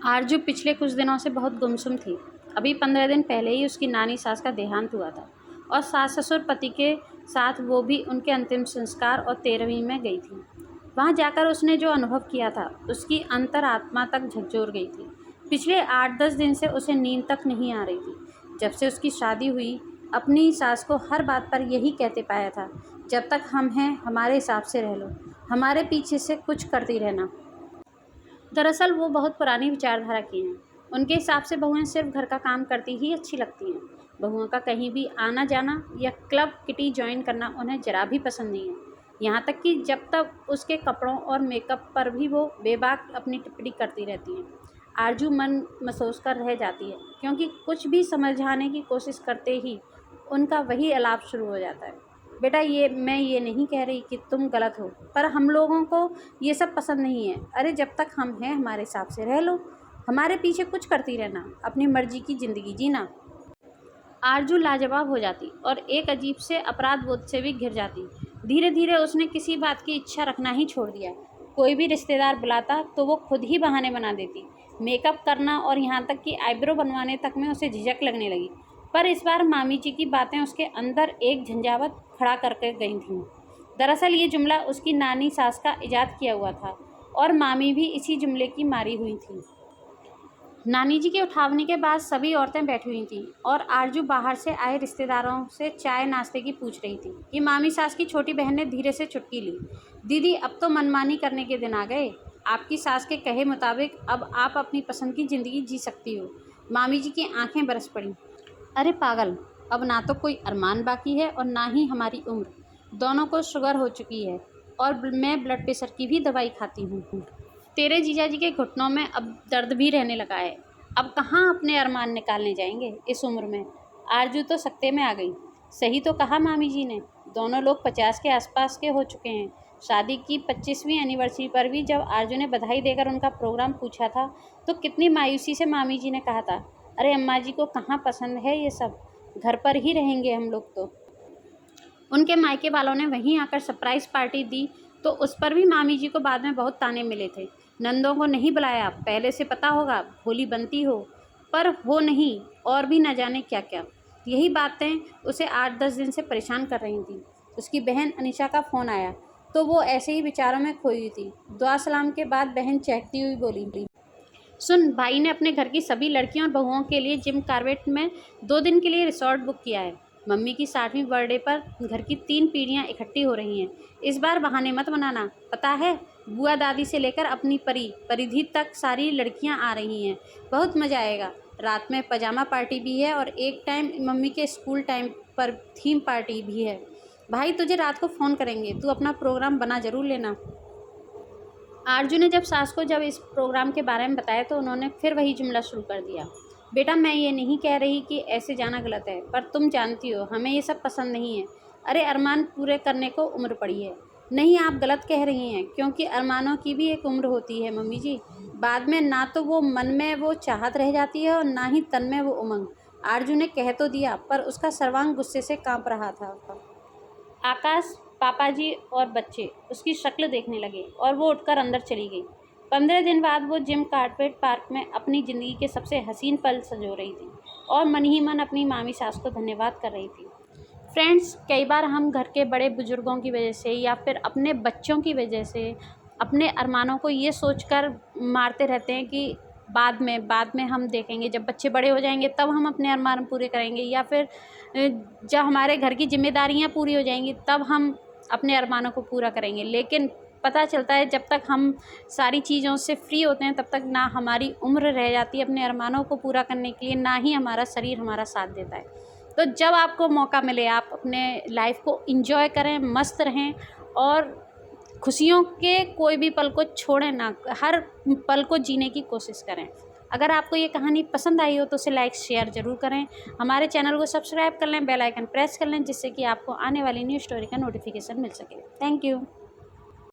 आरजू पिछले कुछ दिनों से बहुत गुमसुम थी। अभी 15 दिन पहले ही उसकी नानी सास का देहांत हुआ था और सास ससुर पति के साथ वो भी उनके अंतिम संस्कार और 13वीं में गई थी। वहाँ जाकर उसने जो अनुभव किया था उसकी अंतरात्मा तक झकझोर गई थी। पिछले 8-10 दिन से उसे नींद तक नहीं आ रही थी। जब से उसकी शादी हुई अपनी सास को हर बात पर यही कहते पाया था, जब तक हम हैं हमारे हिसाब से रह लो, हमारे पीछे से कुछ करती रहना। दरअसल वो बहुत पुरानी विचारधारा की हैं। उनके हिसाब से बहुएं सिर्फ घर का काम करती ही अच्छी लगती हैं। बहुओं का कहीं भी आना जाना या क्लब किटी ज्वाइन करना उन्हें जरा भी पसंद नहीं है। यहाँ तक कि जब तक उसके कपड़ों और मेकअप पर भी वो बेबाक अपनी टिप्पणी करती रहती हैं। आरजू मन महसूस कर रह जाती है, क्योंकि कुछ भी समझाने की कोशिश करते ही उनका वही अलाप शुरू हो जाता है। बेटा, मैं ये नहीं कह रही कि तुम गलत हो, पर हम लोगों को ये सब पसंद नहीं है। अरे जब तक हम हैं हमारे हिसाब से रह लो, हमारे पीछे कुछ करती रहना, अपनी मर्जी की ज़िंदगी जीना। आरजू लाजवाब हो जाती और एक अजीब से अपराध बोध से भी घिर जाती। धीरे धीरे उसने किसी बात की इच्छा रखना ही छोड़ दिया। कोई भी रिश्तेदार बुलाता तो वो खुद ही बहाने बना देती। मेकअप करना और यहाँ तक कि आईब्रो बनवाने तक में उसे झिझक लगने लगी। पर इस बार मामी जी की बातें उसके अंदर एक झंझावत खड़ा करके गई थीं। दरअसल ये जुमला उसकी नानी सास का इजाद किया हुआ था और मामी भी इसी जुमले की मारी हुई थी। नानी जी के उठावने के बाद सभी औरतें बैठी हुई थीं और आरजू बाहर से आए रिश्तेदारों से चाय नाश्ते की पूछ रही थी कि मामी सास की छोटी बहन ने धीरे से चुटकी ली। दीदी, अब तो मनमानी करने के दिन आ गए। आपकी सास के कहे मुताबिक अब आप अपनी पसंद की ज़िंदगी जी सकती हो। मामी जी की आंखें बरस पड़ी। अरे पागल, अब ना तो कोई अरमान बाकी है और ना ही हमारी उम्र। दोनों को शुगर हो चुकी है और मैं ब्लड प्रेशर की भी दवाई खाती हूँ। तेरे जीजा जी के घुटनों में अब दर्द भी रहने लगा है। अब कहाँ अपने अरमान निकालने जाएंगे इस उम्र में। आरजू तो सकते में आ गई। सही तो कहा मामी जी ने, दोनों लोग 50 के आसपास के हो चुके हैं। शादी की 25वीं एनिवर्सरी पर भी जब आरजू ने बधाई देकर उनका प्रोग्राम पूछा था तो कितनी मायूसी से मामी जी ने कहा था, अरे अम्मा जी को कहाँ पसंद है ये सब, घर पर ही रहेंगे हम लोग तो। उनके मायके वालों ने वहीं आकर सरप्राइज़ पार्टी दी तो उस पर भी मामी जी को बाद में बहुत ताने मिले थे। नंदों को नहीं बुलाया, पहले से पता होगा भोली बनती हो, पर हो नहीं, और भी न जाने क्या क्या। यही बातें उसे 8-10 दिन से परेशान कर रही थी। उसकी बहन अनीशा का फ़ोन आया तो वो ऐसे ही विचारों में खोई हुई थी। दुआ सलाम के बाद बहन चहकती हुई बोली, सुन, भाई ने अपने घर की सभी लड़कियों और बहुओं के लिए जिम कार्बेट में 2 दिन के लिए रिसोर्ट बुक किया है। मम्मी की 60वीं बर्थडे पर घर की 3 पीढ़ियां इकट्ठी हो रही हैं। इस बार बहाने मत बनाना, पता है बुआ दादी से लेकर अपनी परिधि तक सारी लड़कियां आ रही हैं। बहुत मज़ा आएगा। रात में पजामा पार्टी भी है और एक टाइम मम्मी के स्कूल टाइम पर थीम पार्टी भी है। भाई तुझे रात को फ़ोन करेंगे, तू अपना प्रोग्राम बना ज़रूर लेना। आरजू ने जब इस प्रोग्राम के बारे में बताया तो उन्होंने फिर वही जुमला शुरू कर दिया, बेटा मैं ये नहीं कह रही कि ऐसे जाना गलत है, पर तुम जानती हो हमें ये सब पसंद नहीं है। अरे अरमान पूरे करने को उम्र पड़ी है। नहीं, आप गलत कह रही हैं, क्योंकि अरमानों की भी एक उम्र होती है मम्मी जी। बाद में ना तो वो मन में वो चाहत रह जाती है और ना ही तन में वो उमंग। आरजू ने कह तो दिया, पर उसका सर्वांग गुस्से से काँप रहा था। आकाश, पापा जी और बच्चे उसकी शक्ल देखने लगे और वो उठकर अंदर चली गई। 15 दिन बाद वो जिम कार्पेट पार्क में अपनी ज़िंदगी के सबसे हसीन पल संजो रही थी और मन ही मन अपनी मामी सास को धन्यवाद कर रही थी। फ्रेंड्स, कई बार हम घर के बड़े बुजुर्गों की वजह से या फिर अपने बच्चों की वजह से अपने अरमानों को ये सोचकर मारते रहते हैं कि बाद में हम देखेंगे, जब बच्चे बड़े हो जाएंगे तब हम अपने अरमान पूरे करेंगे, या फिर जब हमारे घर की जिम्मेदारियां पूरी हो जाएंगी तब हम अपने अरमानों को पूरा करेंगे। लेकिन पता चलता है जब तक हम सारी चीज़ों से फ्री होते हैं तब तक ना हमारी उम्र रह जाती है अपने अरमानों को पूरा करने के लिए, ना ही हमारा शरीर हमारा साथ देता है। तो जब आपको मौका मिले आप अपने लाइफ को एंजॉय करें, मस्त रहें और खुशियों के कोई भी पल को छोड़ें ना, हर पल को जीने की कोशिश करें। अगर आपको ये कहानी पसंद आई हो तो उसे लाइक शेयर ज़रूर करें। हमारे चैनल को सब्सक्राइब कर लें, बेल आइकन प्रेस कर लें, जिससे कि आपको आने वाली न्यू स्टोरी का नोटिफिकेशन मिल सके। Thank you.